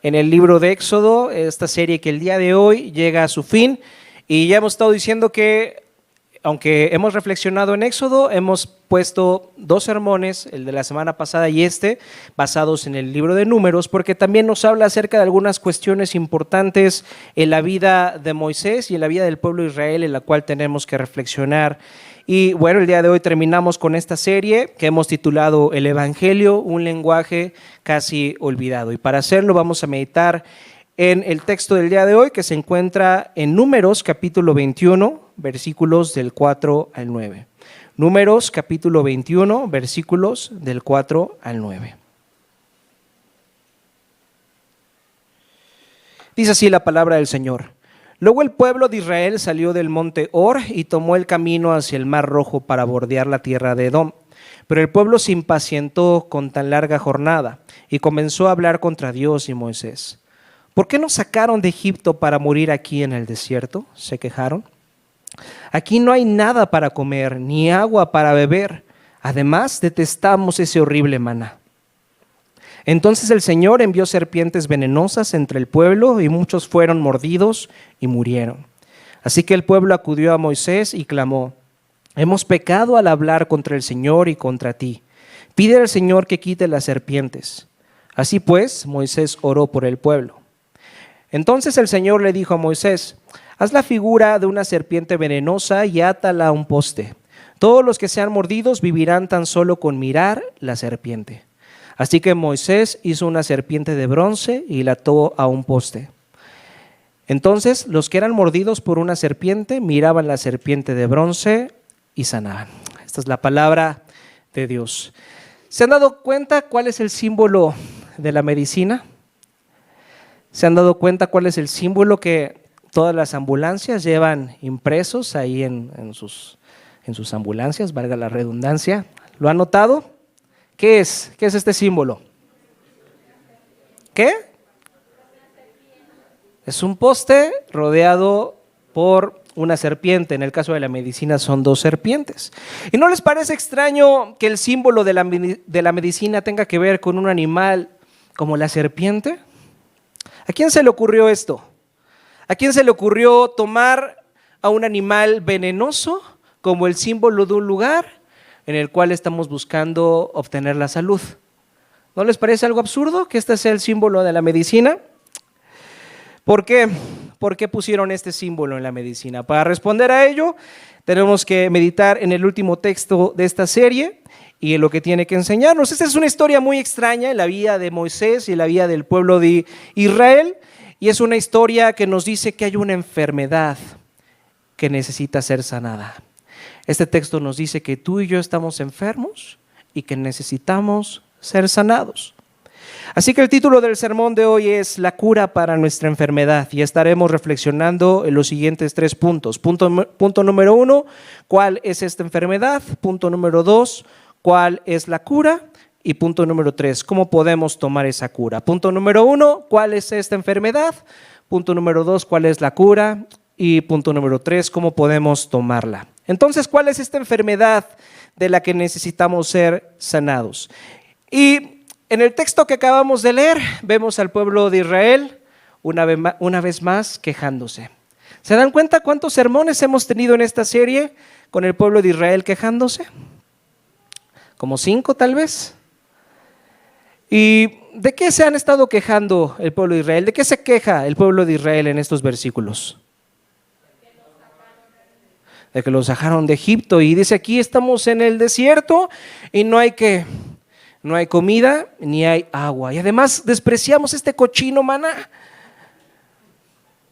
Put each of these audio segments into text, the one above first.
En el libro de Éxodo, esta serie que el día de hoy llega a su fin, y ya hemos estado diciendo que aunque hemos reflexionado en Éxodo, hemos puesto dos sermones, el de la semana pasada y basados en el libro de Números, porque también nos habla acerca de algunas cuestiones importantes en la vida de Moisés y en la vida del pueblo de Israel, en la cual tenemos que reflexionar. Y bueno, el día de hoy terminamos con esta serie que hemos titulado El Evangelio, un lenguaje casi olvidado. Y para hacerlo vamos a meditar en el texto del día de hoy, que se encuentra en Números capítulo 21, versículos del 4 al 9. Números capítulo 21, versículos del 4 al 9. Dice así la palabra del Señor. Luego el pueblo de Israel salió del monte Hor y tomó el camino hacia el mar Rojo para bordear la tierra de Edom. Pero el pueblo se impacientó con tan larga jornada y comenzó a hablar contra Dios y Moisés. ¿Por qué nos sacaron de Egipto para morir aquí en el desierto?, se quejaron. Aquí no hay nada para comer, ni agua para beber. Además, detestamos ese horrible maná. Entonces el Señor envió serpientes venenosas entre el pueblo y muchos fueron mordidos y murieron. Así que el pueblo acudió a Moisés y clamó: hemos pecado al hablar contra el Señor y contra ti. Pide al Señor que quite las serpientes. Así pues, Moisés oró por el pueblo. Entonces el Señor le dijo a Moisés: haz la figura de una serpiente venenosa y átala a un poste. Todos los que sean mordidos vivirán tan solo con mirar la serpiente. Así que Moisés hizo una serpiente de bronce y la ató a un poste. Entonces los que eran mordidos por una serpiente miraban la serpiente de bronce y sanaban. Esta es la palabra de Dios. ¿Se han dado cuenta cuál es el símbolo de la medicina? ¿Se han dado cuenta cuál es el símbolo que todas las ambulancias llevan impresos ahí en sus ambulancias, valga la redundancia? ¿Lo han notado? ¿Qué es? ¿Qué es este símbolo? ¿Qué? Es un poste rodeado por una serpiente. En el caso de la medicina son dos serpientes. ¿Y no les parece extraño que el símbolo de la medicina tenga que ver con un animal como la serpiente? ¿A quién se le ocurrió esto? ¿A quién se le ocurrió tomar a un animal venenoso como el símbolo de un lugar en el cual estamos buscando obtener la salud? ¿No les parece algo absurdo que este sea el símbolo de la medicina? ¿Por qué? ¿Por qué pusieron este símbolo en la medicina? Para responder a ello, tenemos que meditar en el último texto de esta serie y en lo que tiene que enseñarnos. Esta es una historia muy extraña en la vida de Moisés y en la vida del pueblo de Israel, y es una historia que nos dice que hay una enfermedad que necesita ser sanada. Este texto nos dice que tú y yo estamos enfermos y que necesitamos ser sanados. Así que el título del sermón de hoy es La cura para nuestra enfermedad, y estaremos reflexionando en los siguientes 3 puntos. Punto número 1, ¿cuál es esta enfermedad? Punto número 2, ¿cuál es la cura? Y punto número 3, ¿cómo podemos tomar esa cura? Punto número 1, ¿cuál es esta enfermedad? Punto número 2, ¿cuál es la cura? Y punto número 3, ¿cómo podemos tomarla? Entonces, ¿cuál es esta enfermedad de la que necesitamos ser sanados? Y en el texto que acabamos de leer, vemos al pueblo de Israel una vez más quejándose. ¿Se dan cuenta cuántos sermones hemos tenido en esta serie con el pueblo de Israel quejándose? Como 5 tal vez. ¿Y de qué se han estado quejando el pueblo de Israel? ¿De qué se queja el pueblo de Israel en estos versículos? De que los sacaron de Egipto, y dice aquí estamos en el desierto y no hay comida ni hay agua, y además despreciamos este cochino maná.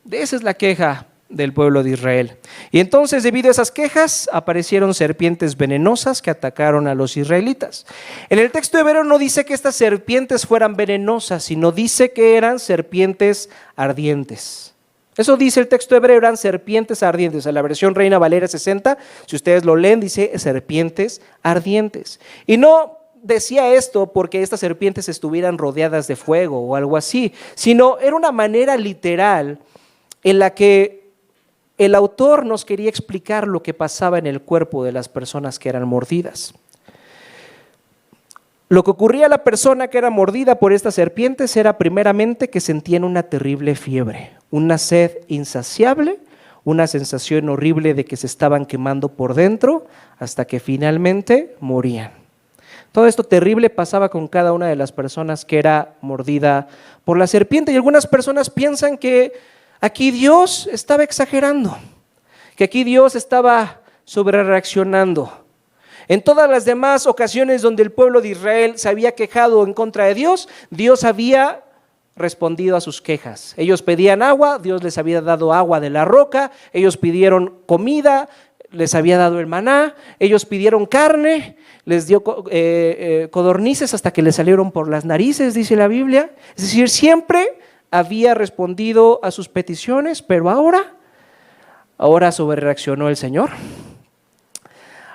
De esa es la queja del pueblo de Israel. Y entonces, debido a esas quejas, aparecieron serpientes venenosas que atacaron a los israelitas. En el texto hebreo no dice que estas serpientes fueran venenosas, sino dice que eran serpientes ardientes. Eso dice el texto hebreo, eran serpientes ardientes. En la versión Reina Valera 60, si ustedes lo leen, dice serpientes ardientes. Y no decía esto porque estas serpientes estuvieran rodeadas de fuego o algo así, sino era una manera literal en la que el autor nos quería explicar lo que pasaba en el cuerpo de las personas que eran mordidas. Lo que ocurría a la persona que era mordida por estas serpientes era primeramente que sentían una terrible fiebre, una sed insaciable, una sensación horrible de que se estaban quemando por dentro hasta que finalmente morían. Todo esto terrible pasaba con cada una de las personas que era mordida por la serpiente, y algunas personas piensan que aquí Dios estaba exagerando, que aquí Dios estaba sobrereaccionando. En todas las demás ocasiones donde el pueblo de Israel se había quejado en contra de Dios, Dios había respondido a sus quejas. Ellos pedían agua, Dios les había dado agua de la roca, ellos pidieron comida, les había dado el maná, ellos pidieron carne, les dio codornices hasta que les salieron por las narices, dice la Biblia. Es decir, siempre había respondido a sus peticiones, pero ahora sobrereaccionó el Señor.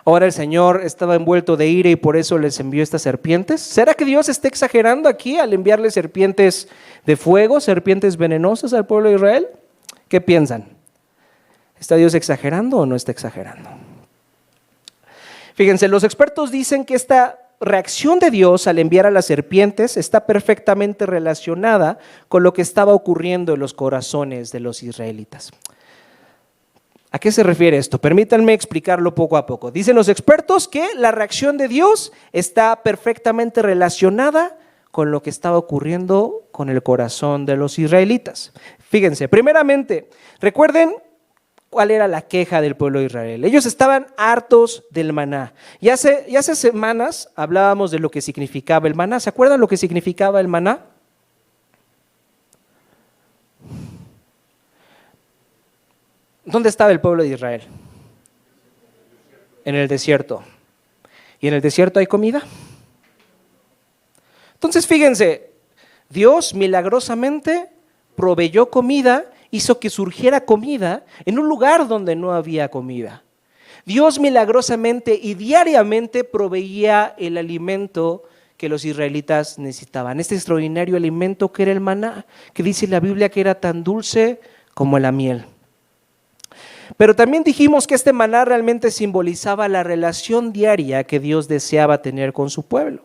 Ahora el Señor estaba envuelto de ira y por eso les envió estas serpientes. ¿Será que Dios está exagerando aquí al enviarle serpientes de fuego, serpientes venenosas al pueblo de Israel? ¿Qué piensan? ¿Está Dios exagerando o no está exagerando? Fíjense, los expertos dicen que esta reacción de Dios al enviar a las serpientes está perfectamente relacionada con lo que estaba ocurriendo en los corazones de los israelitas. ¿A qué se refiere esto? Permítanme explicarlo poco a poco. Dicen los expertos que la reacción de Dios está perfectamente relacionada con lo que estaba ocurriendo con el corazón de los israelitas. Fíjense, primeramente, recuerden cuál era la queja del pueblo de Israel. Ellos estaban hartos del maná. Y hace semanas hablábamos de lo que significaba el maná. ¿Se acuerdan lo que significaba el maná? ¿Dónde estaba el pueblo de Israel? En el desierto. ¿Y en el desierto hay comida? Entonces fíjense, Dios milagrosamente proveyó comida, hizo que surgiera comida en un lugar donde no había comida. Dios milagrosamente y diariamente proveía el alimento que los israelitas necesitaban. Este extraordinario alimento que era el maná, que dice la Biblia que era tan dulce como la miel. Pero también dijimos que este maná realmente simbolizaba la relación diaria que Dios deseaba tener con su pueblo.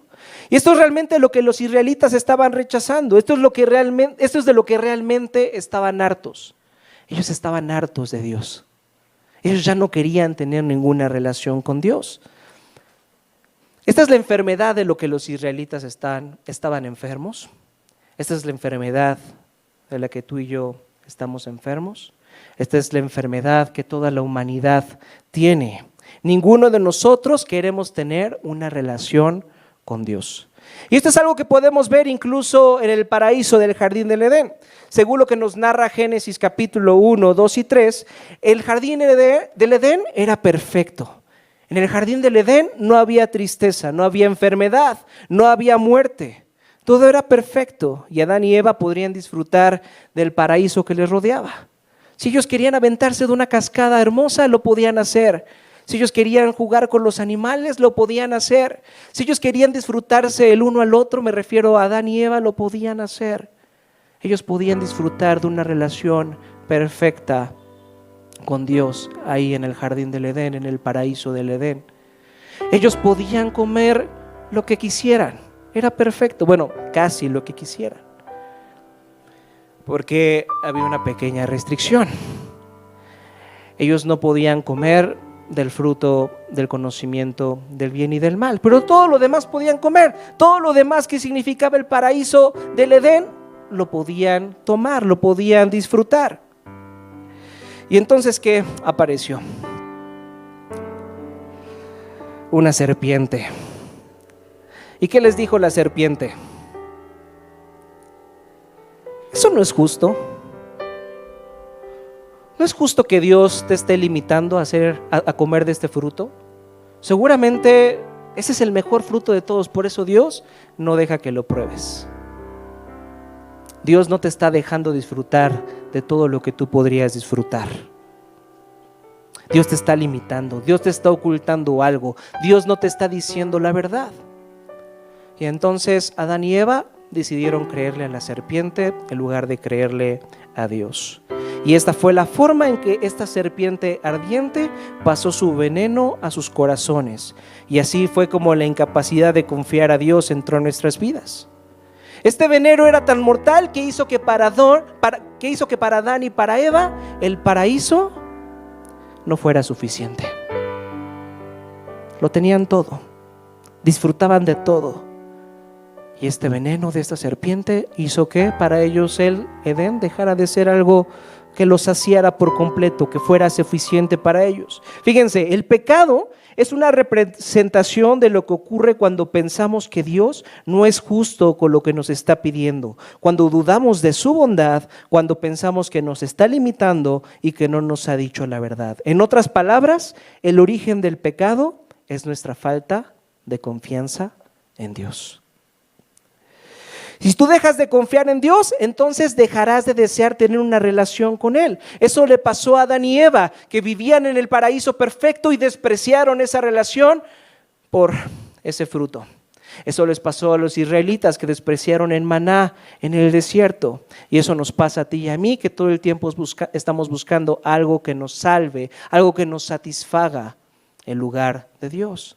Y esto es realmente lo que los israelitas estaban rechazando. Esto es de lo que realmente estaban hartos. Ellos estaban hartos de Dios. Ellos ya no querían tener ninguna relación con Dios. Esta es la enfermedad de lo que los israelitas estaban enfermos. Esta es la enfermedad de la que tú y yo estamos enfermos. Esta es la enfermedad que toda la humanidad tiene. Ninguno de nosotros queremos tener una relación con Dios. Y esto es algo que podemos ver incluso en el paraíso del jardín del Edén. Según lo que nos narra Génesis capítulo 1, 2 y 3, el jardín del Edén era perfecto. En el jardín del Edén no había tristeza, no había enfermedad, no había muerte. Todo era perfecto y Adán y Eva podrían disfrutar del paraíso que les rodeaba. Si ellos querían aventarse de una cascada hermosa, lo podían hacer. Si ellos querían jugar con los animales, lo podían hacer. Si ellos querían disfrutarse el uno al otro, me refiero a Adán y Eva, lo podían hacer. Ellos podían disfrutar de una relación perfecta con Dios ahí en el jardín del Edén, en el paraíso del Edén. Ellos podían comer lo que quisieran. Era perfecto, bueno, casi lo que quisieran. Porque había una pequeña restricción. Ellos no podían comer del fruto del conocimiento del bien y del mal, pero todo lo demás podían comer. Todo lo demás que significaba el paraíso del Edén lo podían tomar, lo podían disfrutar. Y entonces, ¿qué apareció? Una serpiente. ¿Y qué les dijo la serpiente? Eso no es justo. ¿No es justo que Dios te esté limitando a comer de este fruto? Seguramente ese es el mejor fruto de todos, por eso Dios no deja que lo pruebes. Dios no te está dejando disfrutar de todo lo que tú podrías disfrutar. Dios te está limitando, Dios te está ocultando algo, Dios no te está diciendo la verdad. Y entonces Adán y Eva decidieron creerle a la serpiente en lugar de creerle a Dios. Y esta fue la forma en que esta serpiente ardiente pasó su veneno a sus corazones. Y así fue como la incapacidad de confiar a Dios entró en nuestras vidas. Este veneno era tan mortal que hizo que para Adán y para Eva el paraíso no fuera suficiente. Lo tenían todo, disfrutaban de todo. Y este veneno de esta serpiente hizo que para ellos el Edén dejara de ser algo que los saciara por completo, que fuera suficiente para ellos. Fíjense, el pecado es una representación de lo que ocurre cuando pensamos que Dios no es justo con lo que nos está pidiendo, cuando dudamos de su bondad, cuando pensamos que nos está limitando y que no nos ha dicho la verdad. En otras palabras, el origen del pecado es nuestra falta de confianza en Dios. Si tú dejas de confiar en Dios, entonces dejarás de desear tener una relación con Él. Eso le pasó a Adán y Eva, que vivían en el paraíso perfecto y despreciaron esa relación por ese fruto. Eso les pasó a los israelitas, que despreciaron el maná en el desierto. Y eso nos pasa a ti y a mí, que todo el tiempo estamos buscando algo que nos salve, algo que nos satisfaga en lugar de Dios.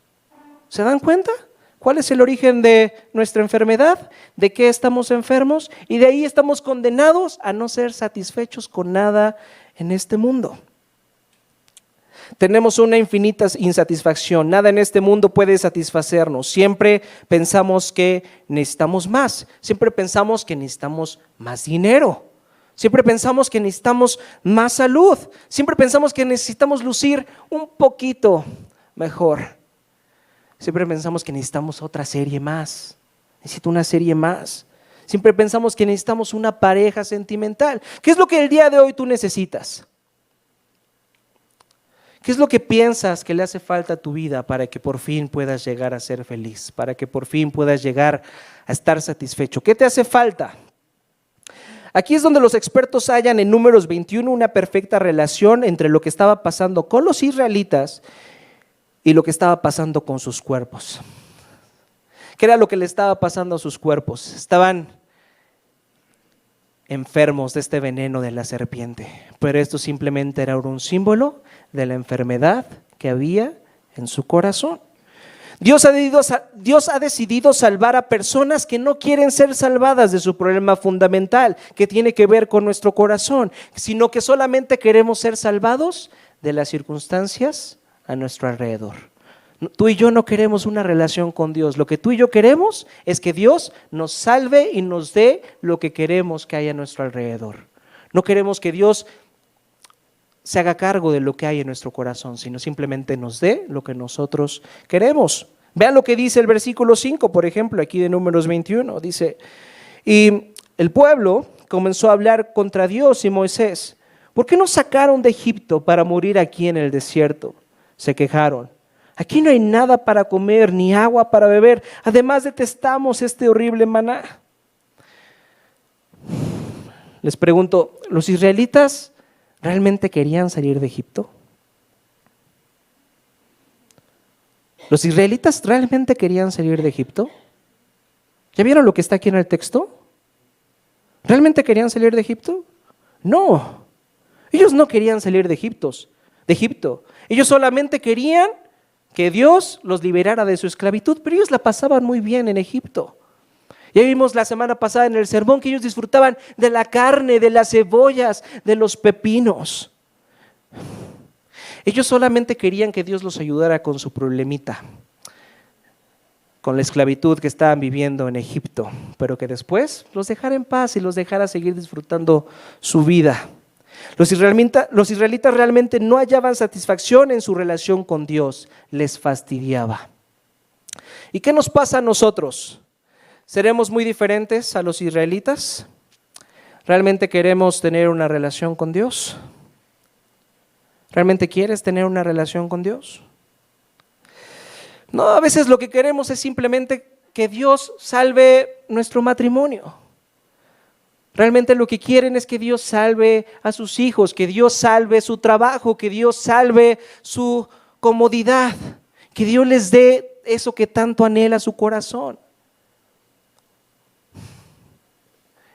¿Se dan cuenta? ¿Cuál es el origen de nuestra enfermedad? ¿De qué estamos enfermos? Y de ahí estamos condenados a no ser satisfechos con nada en este mundo. Tenemos una infinita insatisfacción. Nada en este mundo puede satisfacernos. Siempre pensamos que necesitamos más. Siempre pensamos que necesitamos más dinero. Siempre pensamos que necesitamos más salud. Siempre pensamos que necesitamos lucir un poquito mejor. Siempre pensamos que necesitamos otra serie más. Necesito una serie más. Siempre pensamos que necesitamos una pareja sentimental. ¿Qué es lo que el día de hoy tú necesitas? ¿Qué es lo que piensas que le hace falta a tu vida para que por fin puedas llegar a ser feliz? Para que por fin puedas llegar a estar satisfecho. ¿Qué te hace falta? Aquí es donde los expertos hallan en Números 21 una perfecta relación entre lo que estaba pasando con los israelitas y lo que estaba pasando con sus cuerpos. ¿Qué era lo que le estaba pasando a sus cuerpos? Estaban enfermos de este veneno de la serpiente, pero esto simplemente era un símbolo de la enfermedad que había en su corazón. Dios ha decidido salvar a personas que no quieren ser salvadas de su problema fundamental, que tiene que ver con nuestro corazón, sino que solamente queremos ser salvados de las circunstancias a nuestro alrededor. Tú y yo no queremos una relación con Dios. Lo que tú y yo queremos es que Dios nos salve y nos dé lo que queremos que haya a nuestro alrededor. No queremos que Dios se haga cargo de lo que hay en nuestro corazón, sino simplemente nos dé lo que nosotros queremos. Vean lo que dice el versículo 5, por ejemplo, aquí de Números 21. Dice, y el pueblo comenzó a hablar contra Dios y Moisés. ¿Por qué nos sacaron de Egipto para morir aquí en el desierto? Se quejaron. Aquí no hay nada para comer, ni agua para beber. Además detestamos este horrible maná. Les pregunto, ¿los israelitas realmente querían salir de Egipto? ¿Los israelitas realmente querían salir de Egipto? ¿Ya vieron lo que está aquí en el texto? ¿Realmente querían salir de Egipto? No, ellos no querían salir de Egipto. Ellos solamente querían que Dios los liberara de su esclavitud, pero ellos la pasaban muy bien en Egipto. Ya vimos la semana pasada en el sermón que ellos disfrutaban de la carne, de las cebollas, de los pepinos. Ellos solamente querían que Dios los ayudara con su problemita, con la esclavitud que estaban viviendo en Egipto, pero que después los dejara en paz y los dejara seguir disfrutando su vida. Los israelitas realmente no hallaban satisfacción en su relación con Dios, les fastidiaba. ¿Y qué nos pasa a nosotros? ¿Seremos muy diferentes a los israelitas? ¿Realmente queremos tener una relación con Dios? ¿Realmente quieres tener una relación con Dios? No, a veces lo que queremos es simplemente que Dios salve nuestro matrimonio. Realmente lo que quieren es que Dios salve a sus hijos, que Dios salve su trabajo, que Dios salve su comodidad, que Dios les dé eso que tanto anhela su corazón.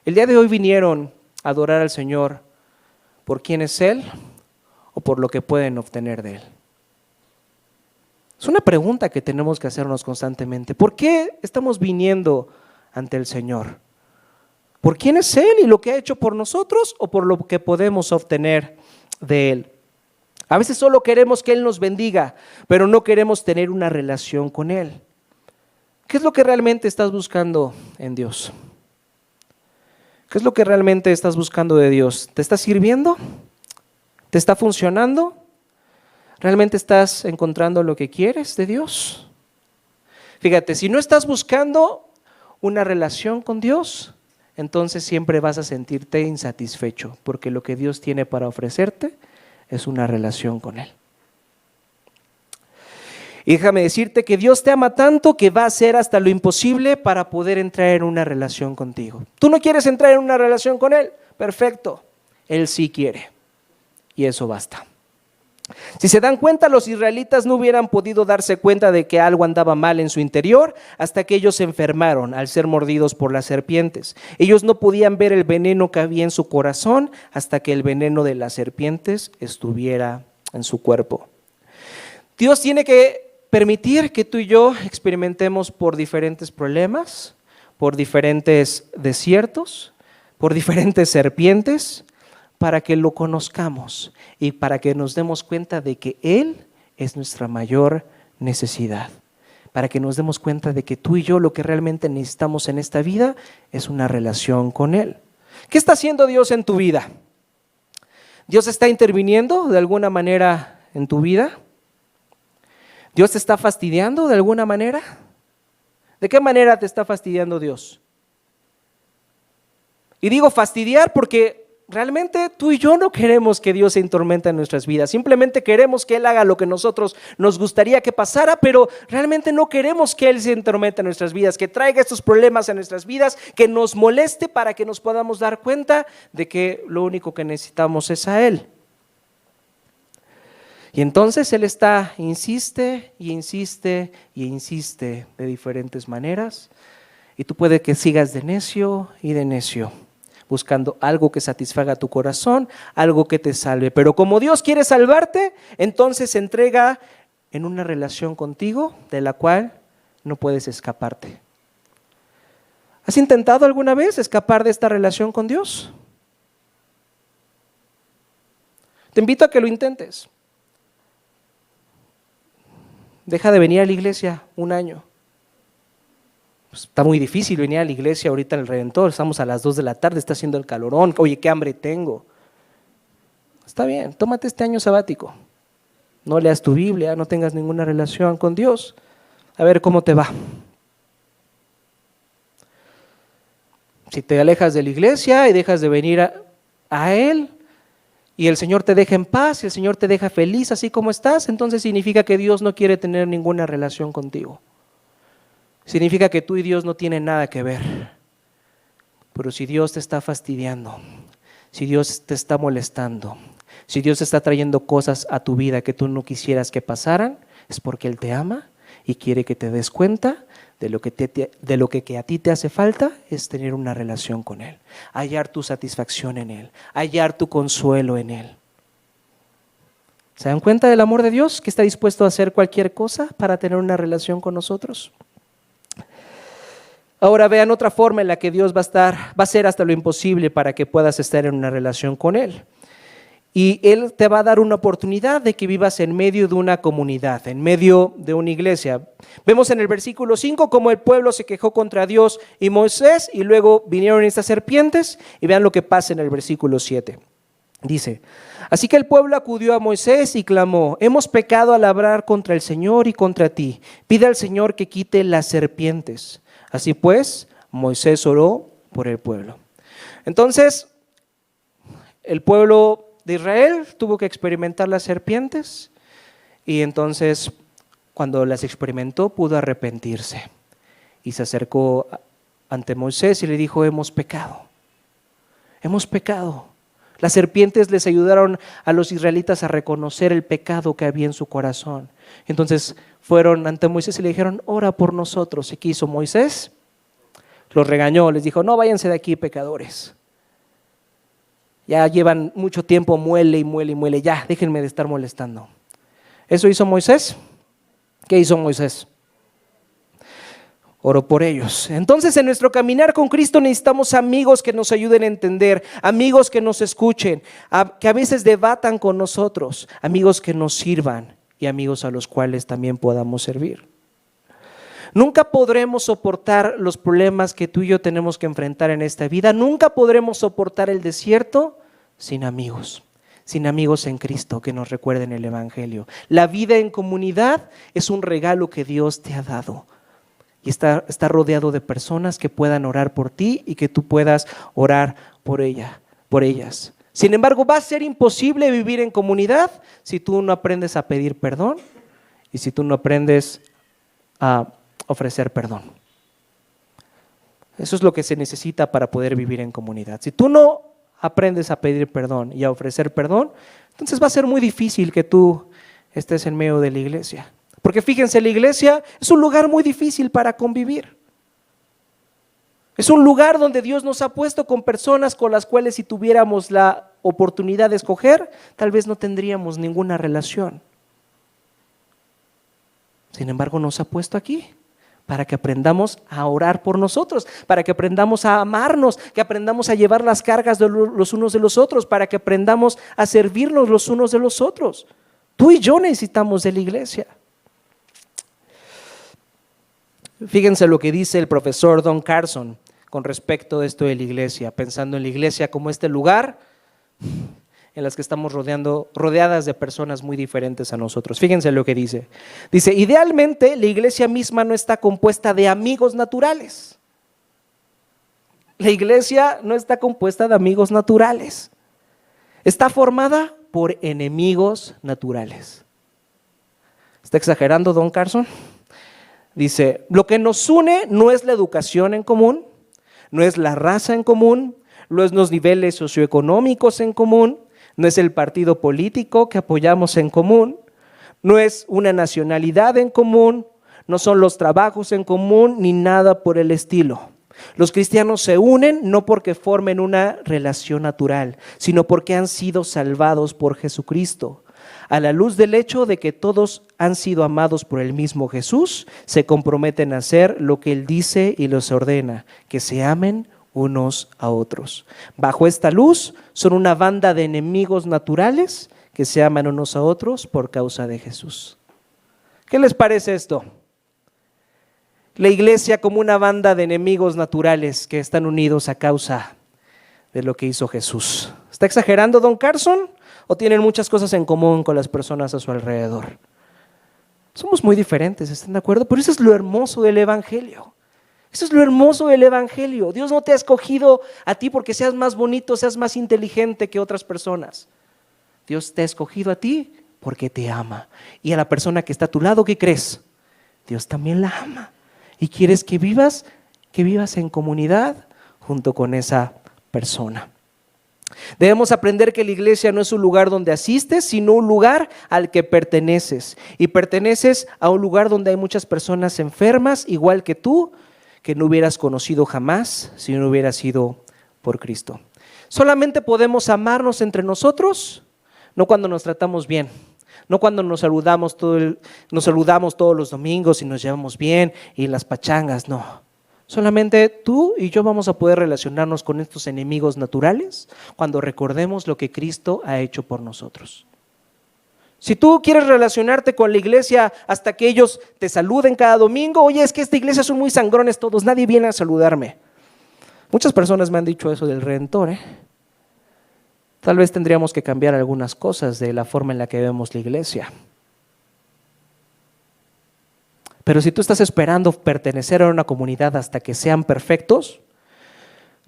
El día de hoy vinieron a adorar al Señor ¿Por quién es Él o por lo que pueden obtener de Él? Es una pregunta que tenemos que hacernos constantemente. ¿Por qué estamos viniendo ante el Señor? ¿Por quién es Él y lo que ha hecho por nosotros o por lo que podemos obtener de Él? A veces solo queremos que Él nos bendiga, pero no queremos tener una relación con Él. ¿Qué es lo que realmente estás buscando en Dios? ¿Qué es lo que realmente estás buscando de Dios? ¿Te está sirviendo? ¿Te está funcionando? ¿Realmente estás encontrando lo que quieres de Dios? Fíjate, si no estás buscando una relación con Dios, entonces siempre vas a sentirte insatisfecho, porque lo que Dios tiene para ofrecerte es una relación con Él. Y déjame decirte que Dios te ama tanto que va a hacer hasta lo imposible para poder entrar en una relación contigo. ¿Tú no quieres entrar en una relación con Él? Perfecto, Él sí quiere. Y eso basta. Si se dan cuenta, los israelitas no hubieran podido darse cuenta de que algo andaba mal en su interior hasta que ellos se enfermaron al ser mordidos por las serpientes. Ellos no podían ver el veneno que había en su corazón hasta que el veneno de las serpientes estuviera en su cuerpo. Dios tiene que permitir que tú y yo experimentemos por diferentes problemas, por diferentes desiertos, por diferentes serpientes, para que lo conozcamos y para que nos demos cuenta de que Él es nuestra mayor necesidad. Para que nos demos cuenta de que tú y yo lo que realmente necesitamos en esta vida es una relación con Él. ¿Qué está haciendo Dios en tu vida? ¿Dios está interviniendo de alguna manera en tu vida? ¿Dios te está fastidiando de alguna manera? ¿De qué manera te está fastidiando Dios? Y digo fastidiar porque realmente tú y yo no queremos que Dios se entormente en nuestras vidas. Simplemente queremos que Él haga lo que nosotros nos gustaría que pasara, pero realmente no queremos que Él se entormente en nuestras vidas, que traiga estos problemas en nuestras vidas, que nos moleste para que nos podamos dar cuenta de que lo único que necesitamos es a Él. Y entonces Él insiste y insiste y insiste de diferentes maneras. Y tú puede que sigas de necio y de necio, buscando algo que satisfaga tu corazón, algo que te salve. Pero como Dios quiere salvarte, entonces se entrega en una relación contigo de la cual no puedes escaparte. ¿Has intentado alguna vez escapar de esta relación con Dios? Te invito a que lo intentes. Deja de venir a la iglesia un año. Pues está muy difícil venir a la iglesia ahorita en el Redentor. Estamos a las 2 de la tarde, está haciendo el calorón. Oye, qué hambre tengo. Está bien, tómate este año sabático. No leas tu Biblia, no tengas ninguna relación con Dios. A ver cómo te va. Si te alejas de la iglesia y dejas de venir a Él, y el Señor te deja en paz, y el Señor te deja feliz así como estás, entonces significa que Dios no quiere tener ninguna relación contigo. Significa que tú y Dios no tienen nada que ver. Pero si Dios te está fastidiando, si Dios te está molestando, si Dios está trayendo cosas a tu vida que tú no quisieras que pasaran, es porque Él te ama y quiere que te des cuenta de lo que a ti te hace falta es tener una relación con Él, hallar tu satisfacción en Él, hallar tu consuelo en Él. ¿Se dan cuenta del amor de Dios que está dispuesto a hacer cualquier cosa para tener una relación con nosotros? Ahora vean otra forma en la que Dios va a hacer hasta lo imposible para que puedas estar en una relación con Él. Y Él te va a dar una oportunidad de que vivas en medio de una comunidad, en medio de una iglesia. Vemos en el versículo 5 cómo el pueblo se quejó contra Dios y Moisés y luego vinieron estas serpientes y vean lo que pasa en el versículo 7. Dice, así que el pueblo acudió a Moisés y clamó, hemos pecado al hablar contra el Señor y contra ti. Pide al Señor que quite las serpientes. Así pues, Moisés oró por el pueblo. Entonces, el pueblo de Israel tuvo que experimentar las serpientes y entonces cuando las experimentó pudo arrepentirse y se acercó ante Moisés y le dijo, hemos pecado. Las serpientes les ayudaron a los israelitas a reconocer el pecado que había en su corazón. Entonces fueron ante Moisés y le dijeron, ora por nosotros. ¿Y qué hizo Moisés? Los regañó, les dijo, no, váyanse de aquí, pecadores. Ya llevan mucho tiempo, muele y muele y muele. Ya, déjenme de estar molestando. ¿Eso hizo Moisés? ¿Qué hizo Moisés? Oró por ellos. Entonces, en nuestro caminar con Cristo necesitamos amigos que nos ayuden a entender, amigos que nos escuchen, que a veces debatan con nosotros, amigos que nos sirvan y amigos a los cuales también podamos servir. Nunca podremos soportar los problemas que tú y yo tenemos que enfrentar en esta vida. Nunca podremos soportar el desierto sin amigos en Cristo que nos recuerden el Evangelio. La vida en comunidad es un regalo que Dios te ha dado. Y está rodeado de personas que puedan orar por ti y que tú puedas orar por ellas. Sin embargo, va a ser imposible vivir en comunidad si tú no aprendes a pedir perdón y si tú no aprendes a ofrecer perdón. Eso es lo que se necesita para poder vivir en comunidad. Si tú no aprendes a pedir perdón y a ofrecer perdón, entonces va a ser muy difícil que tú estés en medio de la iglesia. Porque fíjense, la iglesia es un lugar muy difícil para convivir. Es un lugar donde Dios nos ha puesto con personas con las cuales si tuviéramos la oportunidad de escoger, tal vez no tendríamos ninguna relación. Sin embargo, nos ha puesto aquí para que aprendamos a orar por nosotros, para que aprendamos a amarnos, que aprendamos a llevar las cargas de los unos de los otros, para que aprendamos a servirnos los unos de los otros. Tú y yo necesitamos de la iglesia. Fíjense lo que dice el profesor Don Carson con respecto a esto de la iglesia, pensando en la iglesia como este lugar en las que estamos rodeadas de personas muy diferentes a nosotros. Fíjense lo que dice. Dice, idealmente la iglesia misma no está compuesta de amigos naturales. La iglesia no está compuesta de amigos naturales. Está formada por enemigos naturales. ¿Está exagerando Don Carson? Dice, lo que nos une no es la educación en común, no es la raza en común, no es los niveles socioeconómicos en común, no es el partido político que apoyamos en común, no es una nacionalidad en común, no son los trabajos en común ni nada por el estilo. Los cristianos se unen no porque formen una relación natural, sino porque han sido salvados por Jesucristo. A la luz del hecho de que todos han sido amados por el mismo Jesús, se comprometen a hacer lo que Él dice y los ordena, que se amen unos a otros. Bajo esta luz son una banda de enemigos naturales que se aman unos a otros por causa de Jesús. ¿Qué les parece esto? La iglesia como una banda de enemigos naturales que están unidos a causa de lo que hizo Jesús. ¿Está exagerando Don Carson? ¿O tienen muchas cosas en común con las personas a su alrededor? Somos muy diferentes, ¿están de acuerdo? Pero eso es lo hermoso del Evangelio. Eso es lo hermoso del Evangelio. Dios no te ha escogido a ti porque seas más bonito, seas más inteligente que otras personas. Dios te ha escogido a ti porque te ama. Y a la persona que está a tu lado, ¿qué crees? Dios también la ama. Y quieres que vivas en comunidad junto con esa persona. Debemos aprender que la iglesia no es un lugar donde asistes, sino un lugar al que perteneces. Y perteneces a un lugar donde hay muchas personas enfermas, igual que tú, que no hubieras conocido jamás si no hubiera sido por Cristo. Solamente podemos amarnos entre nosotros, no cuando nos tratamos bien, no cuando nos saludamos todos los domingos y nos llevamos bien y las pachangas, no. Solamente tú y yo vamos a poder relacionarnos con estos enemigos naturales cuando recordemos lo que Cristo ha hecho por nosotros. Si tú quieres relacionarte con la iglesia hasta que ellos te saluden cada domingo, oye, es que esta iglesia son muy sangrones todos, nadie viene a saludarme. Muchas personas me han dicho eso del Redentor, Tal vez tendríamos que cambiar algunas cosas de la forma en la que vemos la iglesia. Pero si tú estás esperando pertenecer a una comunidad hasta que sean perfectos,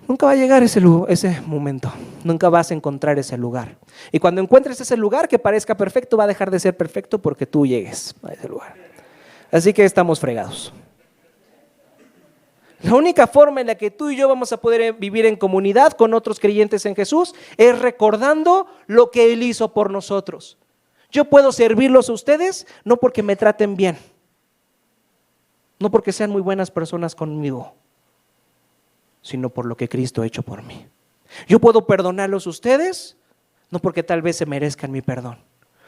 nunca va a llegar ese momento, nunca vas a encontrar ese lugar. Y cuando encuentres ese lugar que parezca perfecto, va a dejar de ser perfecto porque tú llegues a ese lugar. Así que estamos fregados. La única forma en la que tú y yo vamos a poder vivir en comunidad con otros creyentes en Jesús es recordando lo que Él hizo por nosotros. Yo puedo servirlos a ustedes no porque me traten bien, no porque sean muy buenas personas conmigo, sino por lo que Cristo ha hecho por mí. Yo puedo perdonarlos a ustedes, no porque tal vez se merezcan mi perdón,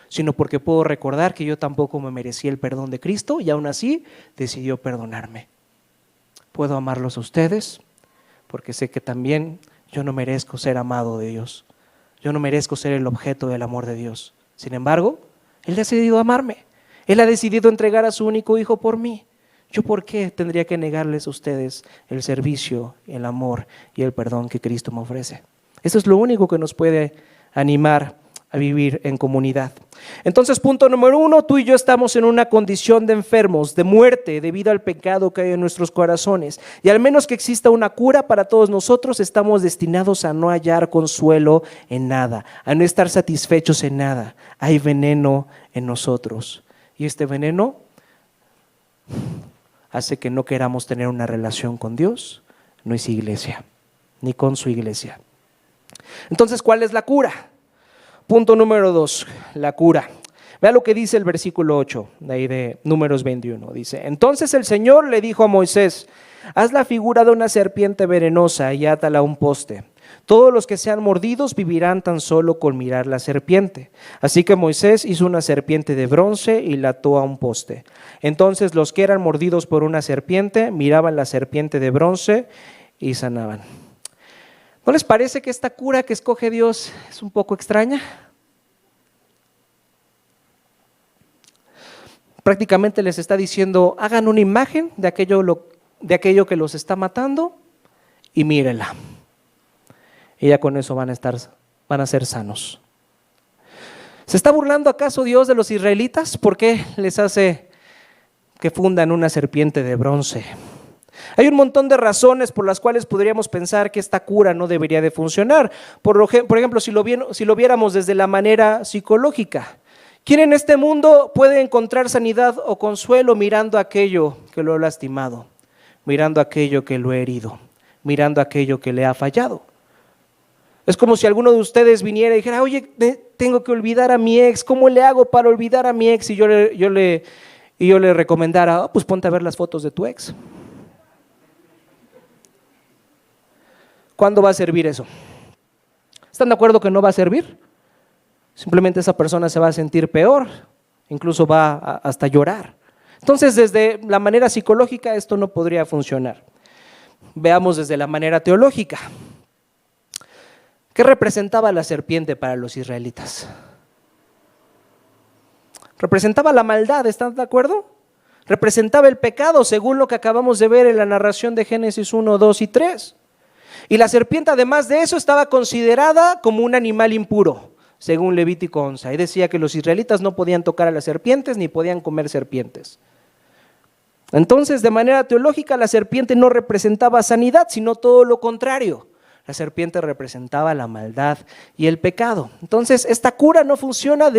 sino porque puedo recordar que yo tampoco me merecía el perdón de Cristo y aún así decidió perdonarme. Puedo amarlos a ustedes porque sé que también yo no merezco ser amado de Dios. Yo no merezco ser el objeto del amor de Dios. Sin embargo, Él ha decidido amarme. Él ha decidido entregar a su único hijo por mí. ¿Yo por qué tendría que negarles a ustedes el servicio, el amor y el perdón que Cristo me ofrece? Eso es lo único que nos puede animar a vivir en comunidad. Entonces, punto número 1, tú y yo estamos en una condición de enfermos, de muerte, debido al pecado que hay en nuestros corazones. Y al menos que exista una cura para todos nosotros, estamos destinados a no hallar consuelo en nada, a no estar satisfechos en nada. Hay veneno en nosotros. Y este veneno hace que no queramos tener una relación con Dios, no es iglesia, ni con su iglesia. Entonces, ¿cuál es la cura? Punto número 2, la cura. Vea lo que dice el versículo 8, de ahí de Números 21. Dice, entonces el Señor le dijo a Moisés, haz la figura de una serpiente venenosa y átala a un poste. Todos los que sean mordidos vivirán tan solo con mirar la serpiente. Así que Moisés hizo una serpiente de bronce y la ató a un poste. Entonces los que eran mordidos por una serpiente miraban la serpiente de bronce y sanaban. ¿No les parece que esta cura que escoge Dios es un poco extraña? Prácticamente les está diciendo, hagan una imagen de aquello que los está matando y mírenla. Y ya con eso van a ser sanos. ¿Se está burlando acaso Dios de los israelitas? ¿Por qué les hace que fundan una serpiente de bronce? Hay un montón de razones por las cuales podríamos pensar que esta cura no debería de funcionar. Por ejemplo, si lo viéramos desde la manera psicológica. ¿Quién en este mundo puede encontrar sanidad o consuelo mirando aquello que lo ha lastimado, mirando aquello que lo ha herido, mirando aquello que le ha fallado? Es como si alguno de ustedes viniera y dijera, oye, tengo que olvidar a mi ex, ¿cómo le hago para olvidar a mi ex? Y yo le recomendara, pues ponte a ver las fotos de tu ex. ¿Cuándo va a servir eso? ¿Están de acuerdo que no va a servir? Simplemente esa persona se va a sentir peor, incluso va hasta llorar. Entonces, desde la manera psicológica esto no podría funcionar. Veamos desde la manera teológica. ¿Qué representaba la serpiente para los israelitas? Representaba la maldad, ¿están de acuerdo? Representaba el pecado, según lo que acabamos de ver en la narración de Génesis 1, 2 y 3. Y la serpiente, además de eso, estaba considerada como un animal impuro, según Levítico 11. Ahí decía que los israelitas no podían tocar a las serpientes ni podían comer serpientes. Entonces, de manera teológica, la serpiente no representaba sanidad, sino todo lo contrario. La serpiente representaba la maldad y el pecado. Entonces, esta cura no funciona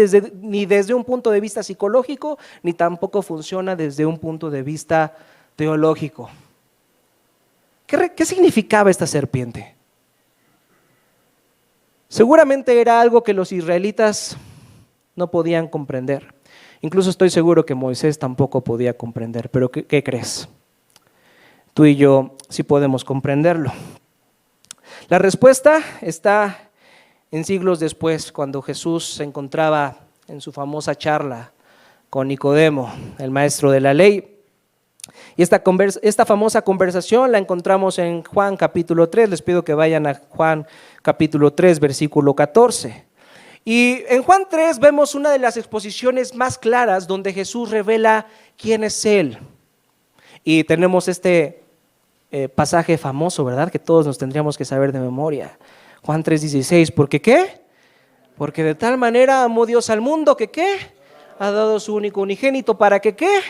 ni desde un punto de vista psicológico, ni tampoco funciona desde un punto de vista teológico. ¿Qué significaba esta serpiente? Seguramente era algo que los israelitas no podían comprender. Incluso estoy seguro que Moisés tampoco podía comprender. Pero ¿qué crees? Tú y yo sí podemos comprenderlo. La respuesta está en siglos después, cuando Jesús se encontraba en su famosa charla con Nicodemo, el maestro de la ley. Y esta famosa conversación la encontramos en Juan capítulo 3. Les pido que vayan a Juan capítulo 3, versículo 14. Y en Juan 3 vemos una de las exposiciones más claras donde Jesús revela quién es Él. Y tenemos este pasaje famoso, ¿verdad? Que todos nos tendríamos que saber de memoria. Juan 3:16, ¿por qué qué? Porque de tal manera amó Dios al mundo que ¿qué? Ha dado su único unigénito para que ¿qué?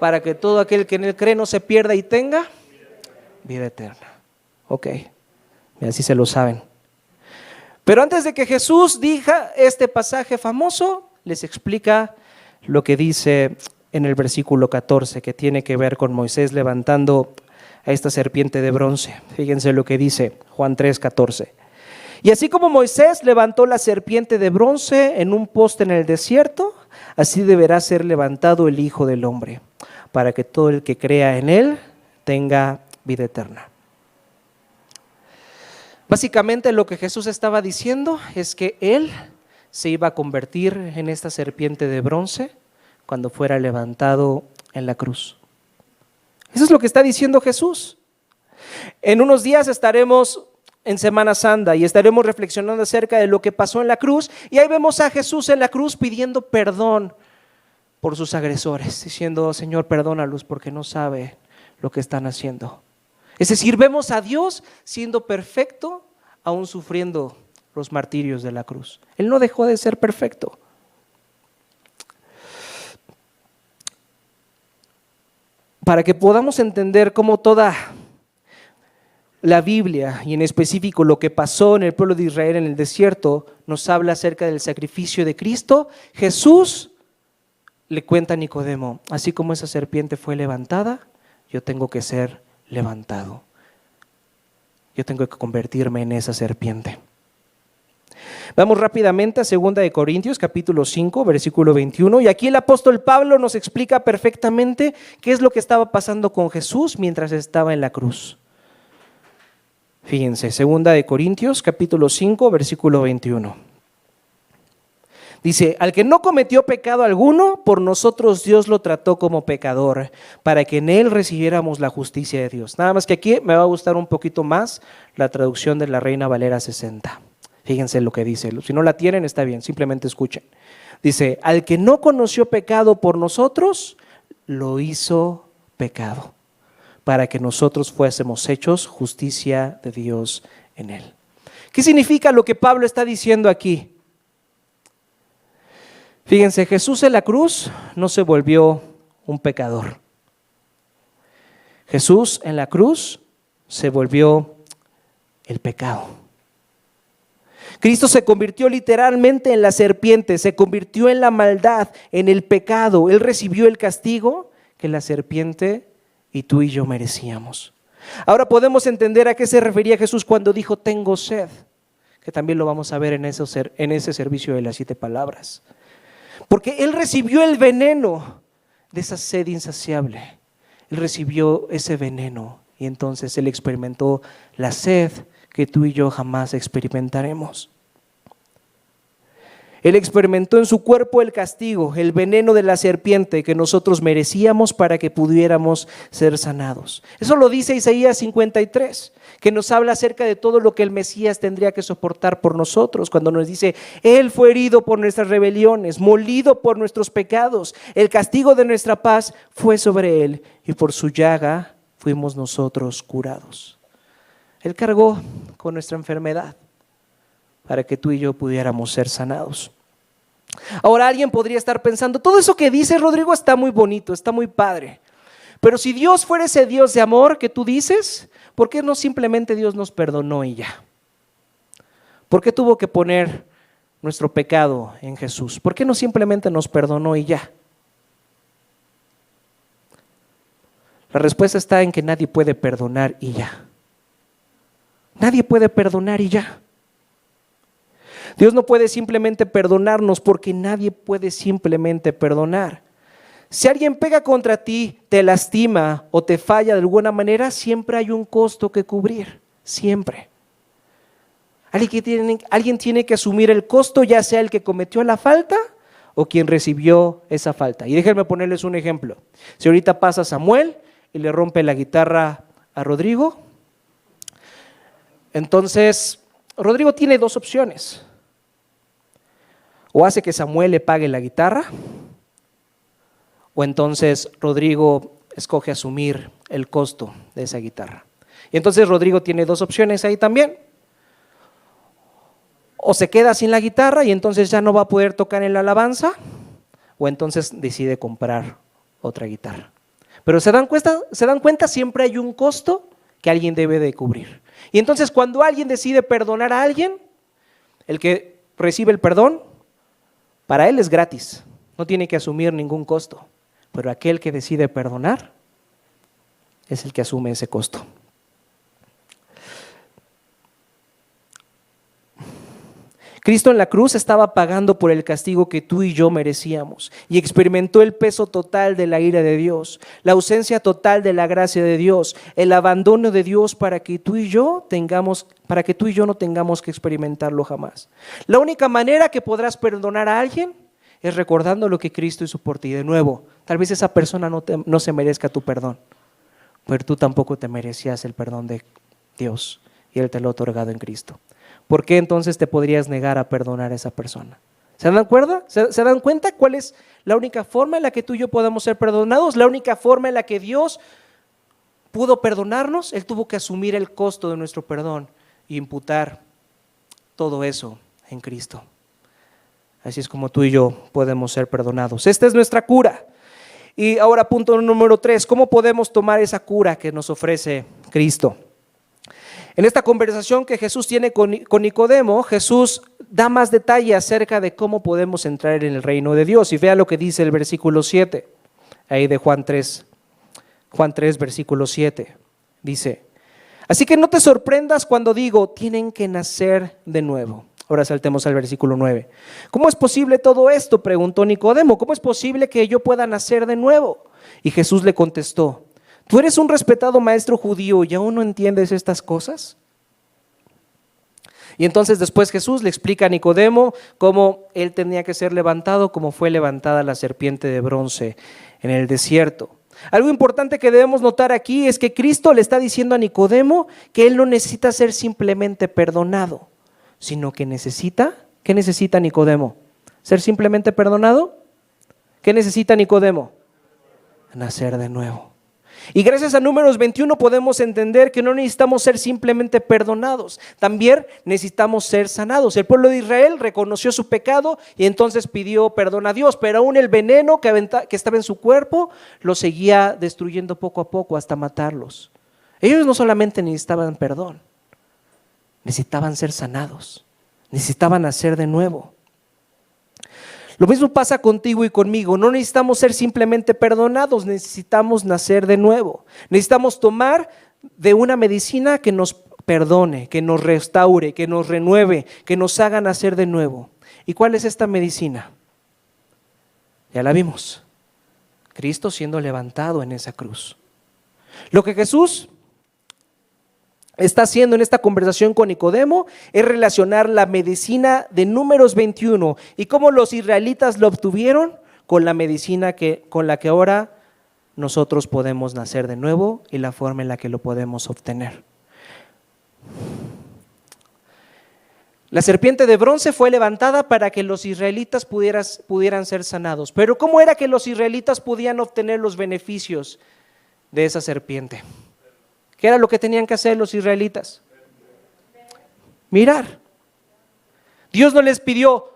Para que todo aquel que en él cree no se pierda y tenga vida eterna. Ok, así se lo saben. Pero antes de que Jesús diga este pasaje famoso, les explica lo que dice en el versículo 14, que tiene que ver con Moisés levantando a esta serpiente de bronce. Fíjense lo que dice Juan 3:14. Y así como Moisés levantó la serpiente de bronce en un poste en el desierto, así deberá ser levantado el Hijo del Hombre, para que todo el que crea en él tenga vida eterna. Básicamente lo que Jesús estaba diciendo es que Él se iba a convertir en esta serpiente de bronce cuando fuera levantado en la cruz. Eso es lo que está diciendo Jesús. En unos días estaremos en Semana Santa y estaremos reflexionando acerca de lo que pasó en la cruz, y ahí vemos a Jesús en la cruz pidiendo perdón por sus agresores, diciendo: Señor, perdónalos porque no saben lo que están haciendo. Es decir, vemos a Dios siendo perfecto, aún sufriendo los martirios de la cruz. Él no dejó de ser perfecto. Para que podamos entender cómo toda la Biblia, y en específico lo que pasó en el pueblo de Israel en el desierto, nos habla acerca del sacrificio de Cristo, Jesús le cuenta a Nicodemo: así como esa serpiente fue levantada, yo tengo que ser levantado. Yo tengo que convertirme en esa serpiente. Vamos rápidamente a 2 de Corintios, capítulo 5, versículo 21. Y aquí el apóstol Pablo nos explica perfectamente qué es lo que estaba pasando con Jesús mientras estaba en la cruz. Fíjense, 2 de Corintios, capítulo 5, versículo 21. Dice: al que no cometió pecado alguno, por nosotros Dios lo trató como pecador, para que en él recibiéramos la justicia de Dios. Nada más que aquí me va a gustar un poquito más la traducción de la Reina Valera 60. Fíjense lo que dice. Si no la tienen, está bien, simplemente escuchen. Dice: al que no conoció pecado por nosotros, lo hizo pecado, para que nosotros fuésemos hechos justicia de Dios en él. ¿Qué significa lo que Pablo está diciendo aquí? Fíjense, Jesús en la cruz no se volvió un pecador. Jesús en la cruz se volvió el pecado. Cristo se convirtió literalmente en la serpiente, se convirtió en la maldad, en el pecado. Él recibió el castigo que la serpiente y tú y yo merecíamos. Ahora podemos entender a qué se refería Jesús cuando dijo: tengo sed, que también lo vamos a ver en ese servicio de las 7 palabras. Porque Él recibió el veneno de esa sed insaciable. Él recibió ese veneno y entonces Él experimentó la sed que tú y yo jamás experimentaremos. Él experimentó en su cuerpo el castigo, el veneno de la serpiente que nosotros merecíamos para que pudiéramos ser sanados. Eso lo dice Isaías 53, que nos habla acerca de todo lo que el Mesías tendría que soportar por nosotros, cuando nos dice: Él fue herido por nuestras rebeliones, molido por nuestros pecados, el castigo de nuestra paz fue sobre Él, y por su llaga fuimos nosotros curados. Él cargó con nuestra enfermedad para que tú y yo pudiéramos ser sanados. Ahora alguien podría estar pensando: todo eso que dice Rodrigo está muy bonito, está muy padre, pero si Dios fuera ese Dios de amor que tú dices, ¿por qué no simplemente Dios nos perdonó y ya? ¿Por qué tuvo que poner nuestro pecado en Jesús? ¿Por qué no simplemente nos perdonó y ya? La respuesta está en que nadie puede perdonar y ya. Nadie puede perdonar y ya. Dios no puede simplemente perdonarnos porque nadie puede simplemente perdonar. Si alguien pega contra ti, te lastima o te falla de alguna manera, siempre hay un costo que cubrir, siempre. Alguien tiene que asumir el costo, ya sea el que cometió la falta o quien recibió esa falta. Y déjenme ponerles un ejemplo. Si ahorita pasa Samuel y le rompe la guitarra a Rodrigo, entonces Rodrigo tiene 2 opciones. O hace que Samuel le pague la guitarra, o entonces Rodrigo escoge asumir el costo de esa guitarra. Y entonces Rodrigo tiene 2 opciones ahí también. O se queda sin la guitarra y entonces ya no va a poder tocar en la alabanza, o entonces decide comprar otra guitarra. Pero se dan cuenta, siempre hay un costo que alguien debe de cubrir. Y entonces cuando alguien decide perdonar a alguien, el que recibe el perdón, para él es gratis, no tiene que asumir ningún costo, pero aquel que decide perdonar es el que asume ese costo. Cristo en la cruz estaba pagando por el castigo que tú y yo merecíamos y experimentó el peso total de la ira de Dios, la ausencia total de la gracia de Dios, el abandono de Dios para que tú y yo no tengamos que experimentarlo jamás. La única manera que podrás perdonar a alguien es recordando lo que Cristo hizo por ti. De nuevo, tal vez esa persona no se merezca tu perdón, pero tú tampoco te merecías el perdón de Dios y Él te lo ha otorgado en Cristo. ¿Por qué entonces te podrías negar a perdonar a esa persona? ¿Se dan cuenta? ¿Se dan cuenta cuál es la única forma en la que tú y yo podemos ser perdonados? La única forma en la que Dios pudo perdonarnos, Él tuvo que asumir el costo de nuestro perdón y imputar todo eso en Cristo. Así es como tú y yo podemos ser perdonados. Esta es nuestra cura. Y ahora punto número 3, ¿cómo podemos tomar esa cura que nos ofrece Cristo? En esta conversación que Jesús tiene con Nicodemo, Jesús da más detalle acerca de cómo podemos entrar en el reino de Dios. Y vea lo que dice el versículo 7, ahí de Juan 3, versículo 7. Dice, así que no te sorprendas cuando digo, tienen que nacer de nuevo. Ahora saltemos al versículo 9. ¿Cómo es posible todo esto?, preguntó Nicodemo. ¿Cómo es posible que yo pueda nacer de nuevo? Y Jesús le contestó, ¿tú eres un respetado maestro judío y aún no entiendes estas cosas? Y entonces después Jesús le explica a Nicodemo cómo él tenía que ser levantado, como fue levantada la serpiente de bronce en el desierto. Algo importante que debemos notar aquí es que Cristo le está diciendo a Nicodemo que él no necesita ser simplemente perdonado, sino que ¿qué necesita Nicodemo? ¿Ser simplemente perdonado? ¿Qué necesita Nicodemo? Nacer de nuevo. Y gracias a Números 21 podemos entender que no necesitamos ser simplemente perdonados, también necesitamos ser sanados. El pueblo de Israel reconoció su pecado y entonces pidió perdón a Dios, pero aún el veneno que estaba en su cuerpo lo seguía destruyendo poco a poco hasta matarlos. Ellos no solamente necesitaban perdón, necesitaban ser sanados, necesitaban nacer de nuevo. Lo mismo pasa contigo y conmigo. No necesitamos ser simplemente perdonados, necesitamos nacer de nuevo. Necesitamos tomar de una medicina que nos perdone, que nos restaure, que nos renueve, que nos haga nacer de nuevo. ¿Y cuál es esta medicina? Ya la vimos. Cristo siendo levantado en esa cruz. Lo que Jesús está haciendo en esta conversación con Nicodemo es relacionar la medicina de Números 21 y cómo los israelitas lo obtuvieron con la medicina con la que ahora nosotros podemos nacer de nuevo y la forma en la que lo podemos obtener. La serpiente de bronce fue levantada para que los israelitas pudieran ser sanados. Pero ¿cómo era que los israelitas podían obtener los beneficios de esa serpiente? ¿Qué era lo que tenían que hacer los israelitas? Mirar. Dios no les pidió,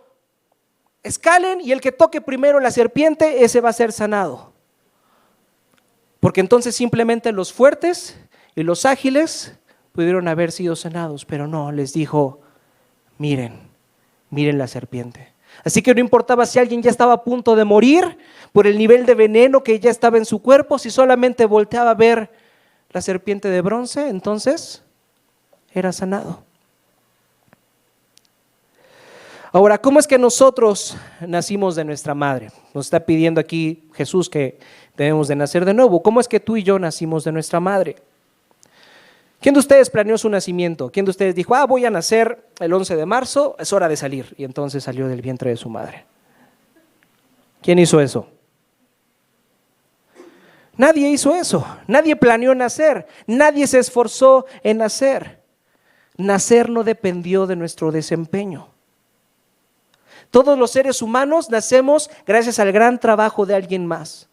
escalen y el que toque primero la serpiente, ese va a ser sanado. Porque entonces simplemente los fuertes y los ágiles pudieron haber sido sanados, pero no, les dijo, miren la serpiente. Así que no importaba si alguien ya estaba a punto de morir por el nivel de veneno que ya estaba en su cuerpo, si solamente volteaba a ver la serpiente de bronce, entonces era sanado. Ahora, ¿cómo es que nosotros nacimos de nuestra madre? Nos está pidiendo aquí Jesús que debemos de nacer de nuevo. ¿Cómo es que tú y yo nacimos de nuestra madre? ¿Quién de ustedes planeó su nacimiento? ¿Quién de ustedes dijo, voy a nacer el 11 de marzo, es hora de salir? Y entonces salió del vientre de su madre. ¿Quién hizo eso? Nadie hizo eso, nadie planeó nacer, nadie se esforzó en nacer. Nacer no dependió de nuestro desempeño. Todos los seres humanos nacemos gracias al gran trabajo de alguien más.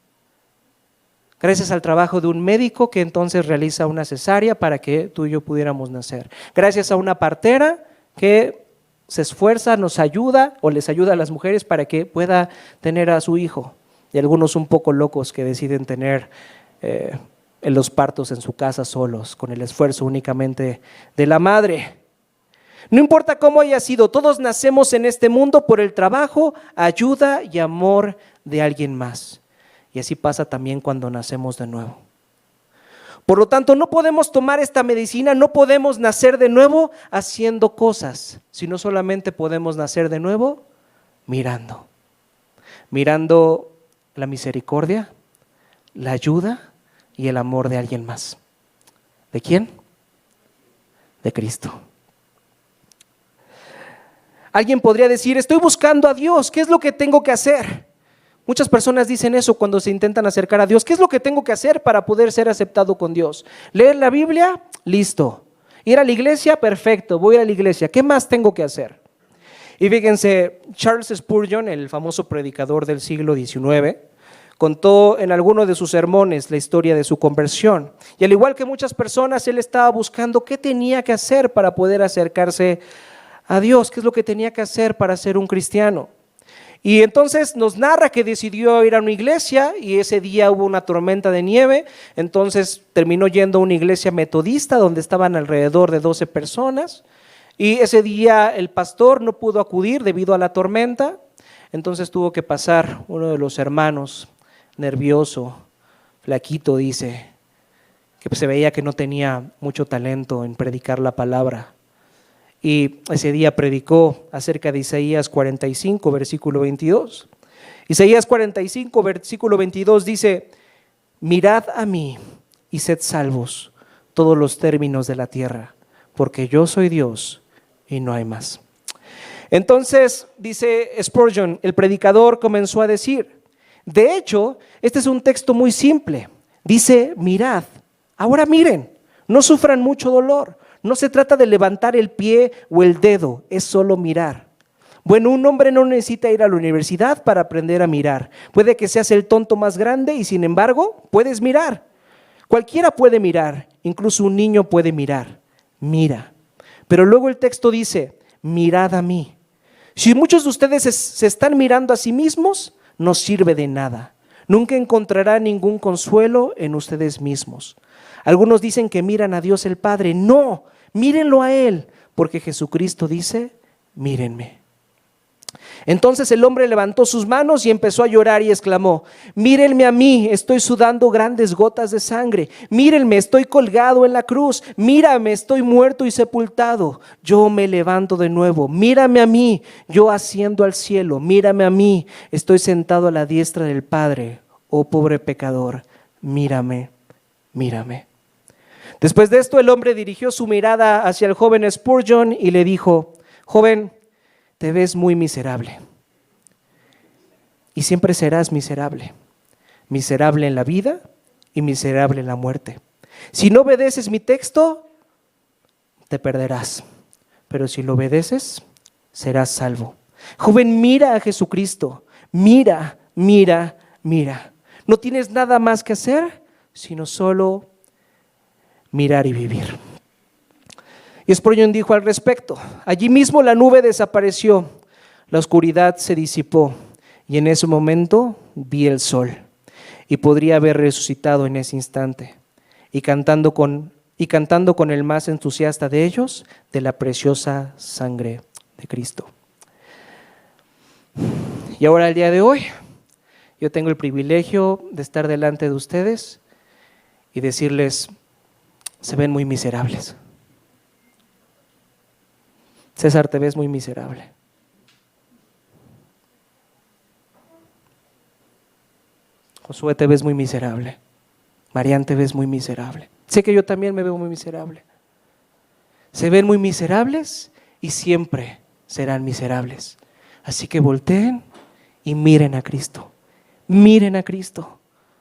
Gracias al trabajo de un médico que entonces realiza una cesárea para que tú y yo pudiéramos nacer. Gracias a una partera que se esfuerza, nos ayuda o les ayuda a las mujeres para que pueda tener a su hijo. Y algunos un poco locos que deciden tener los partos en su casa solos, con el esfuerzo únicamente de la madre. No importa cómo haya sido, todos nacemos en este mundo por el trabajo, ayuda y amor de alguien más. Y así pasa también cuando nacemos de nuevo. Por lo tanto, no podemos tomar esta medicina, no podemos nacer de nuevo haciendo cosas, sino solamente podemos nacer de nuevo mirando. Mirando la misericordia, la ayuda y el amor de alguien más. ¿De quién? De Cristo. Alguien podría decir, estoy buscando a Dios, ¿qué es lo que tengo que hacer? Muchas personas dicen eso cuando se intentan acercar a Dios. ¿Qué es lo que tengo que hacer para poder ser aceptado con Dios? ¿Leer la Biblia? Listo. ¿Ir a la iglesia? Perfecto, voy a ir a la iglesia. ¿Qué más tengo que hacer? Y fíjense, Charles Spurgeon, el famoso predicador del siglo XIX, contó en alguno de sus sermones la historia de su conversión. Y al igual que muchas personas, él estaba buscando qué tenía que hacer para poder acercarse a Dios, qué es lo que tenía que hacer para ser un cristiano. Y entonces nos narra que decidió ir a una iglesia y ese día hubo una tormenta de nieve, entonces terminó yendo a una iglesia metodista donde estaban alrededor de 12 personas y ese día el pastor no pudo acudir debido a la tormenta, entonces tuvo que pasar uno de los hermanos, nervioso, flaquito, dice, que se veía que no tenía mucho talento en predicar la palabra. Y ese día predicó acerca de Isaías 45, versículo 22. Isaías 45, versículo 22 dice, mirad a mí y sed salvos todos los términos de la tierra, porque yo soy Dios y no hay más. Entonces, dice Spurgeon, el predicador comenzó a decir, de hecho, este es un texto muy simple. Dice, mirad, ahora miren, no sufran mucho dolor. No se trata de levantar el pie o el dedo, es solo mirar. Bueno, un hombre no necesita ir a la universidad para aprender a mirar. Puede que seas el tonto más grande y sin embargo puedes mirar. Cualquiera puede mirar, incluso un niño puede mirar. Mira. Pero luego el texto dice, mirad a mí. Si muchos de ustedes se están mirando a sí mismos, no sirve de nada. Nunca encontrará ningún consuelo en ustedes mismos. Algunos dicen que miran a Dios el Padre. No, mírenlo a Él, porque Jesucristo dice, mírenme. Entonces el hombre levantó sus manos y empezó a llorar y exclamó, mírenme a mí, estoy sudando grandes gotas de sangre. Mírenme, estoy colgado en la cruz. Mírame, estoy muerto y sepultado. Yo me levanto de nuevo. Mírame a mí, yo asciendo al cielo. Mírame a mí, estoy sentado a la diestra del Padre. Oh pobre pecador, mírame, mírame. Después de esto, el hombre dirigió su mirada hacia el joven Spurgeon y le dijo, joven, te ves muy miserable y siempre serás miserable, miserable en la vida y miserable en la muerte. Si no obedeces mi texto, te perderás, pero si lo obedeces, serás salvo. Joven, mira a Jesucristo, mira, mira, mira. No tienes nada más que hacer, sino solo mirar y vivir. Y Spurgeon dijo al respecto, allí mismo la nube desapareció, la oscuridad se disipó y en ese momento vi el sol y podría haber resucitado en ese instante y cantando con el más entusiasta de ellos de la preciosa sangre de Cristo. Y ahora el día de hoy yo tengo el privilegio de estar delante de ustedes y decirles, se ven muy miserables. César, te ves muy miserable. Josué, te ves muy miserable. Marián, te ves muy miserable. Sé que yo también me veo muy miserable. Se ven muy miserables y siempre serán miserables. Así que volteen y miren a Cristo. Miren a Cristo.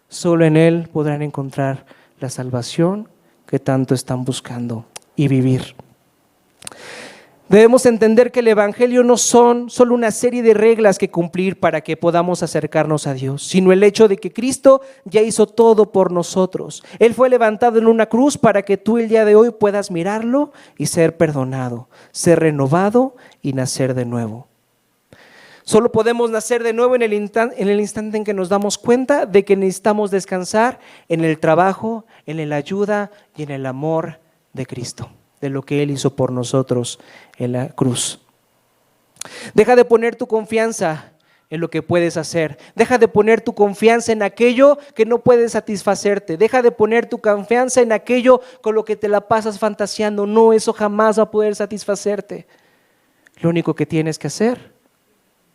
Solo en Él podrán encontrar la salvación que tanto están buscando y vivir. Debemos entender que el Evangelio no son solo una serie de reglas que cumplir para que podamos acercarnos a Dios, sino el hecho de que Cristo ya hizo todo por nosotros. Él fue levantado en una cruz para que tú el día de hoy puedas mirarlo y ser perdonado, ser renovado y nacer de nuevo. Solo podemos nacer de nuevo en el instante en que nos damos cuenta de que necesitamos descansar en el trabajo, en la ayuda y en el amor de Cristo, de lo que Él hizo por nosotros en la cruz. Deja de poner tu confianza en lo que puedes hacer. Deja de poner tu confianza en aquello que no puede satisfacerte. Deja de poner tu confianza en aquello con lo que te la pasas fantaseando. No, eso jamás va a poder satisfacerte. Lo único que tienes que hacer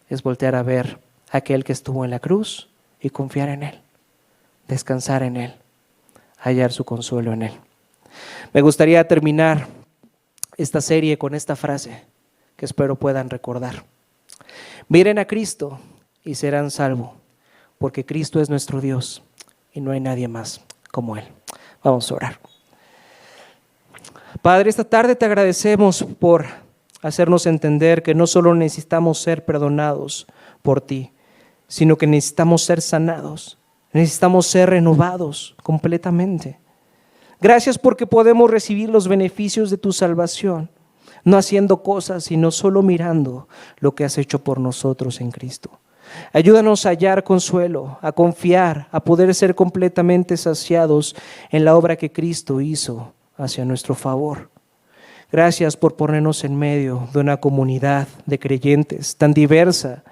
es voltear a ver a aquel que estuvo en la cruz y confiar en Él, descansar en Él, hallar su consuelo en Él. Me gustaría terminar esta serie con esta frase que espero puedan recordar. Miren a Cristo y serán salvos, porque Cristo es nuestro Dios y no hay nadie más como Él. Vamos a orar. Padre, esta tarde te agradecemos por hacernos entender que no solo necesitamos ser perdonados por ti, sino que necesitamos ser sanados, necesitamos ser renovados completamente. Gracias porque podemos recibir los beneficios de tu salvación, no haciendo cosas, sino solo mirando lo que has hecho por nosotros en Cristo. Ayúdanos a hallar consuelo, a confiar, a poder ser completamente saciados en la obra que Cristo hizo hacia nuestro favor. Gracias por ponernos en medio de una comunidad de creyentes tan diversa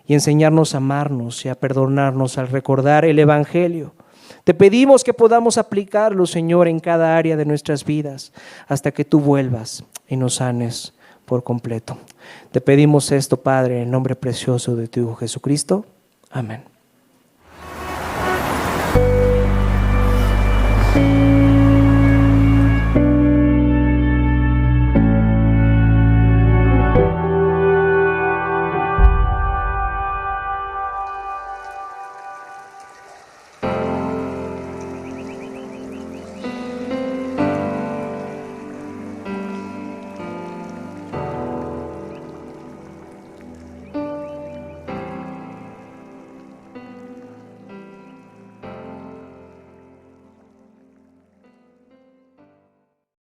y enseñarnos a amarnos y a perdonarnos al recordar el Evangelio. Te pedimos que podamos aplicarlo, Señor, en cada área de nuestras vidas hasta que tú vuelvas y nos sanes por completo. Te pedimos esto, Padre, en el nombre precioso de tu Hijo Jesucristo. Amén.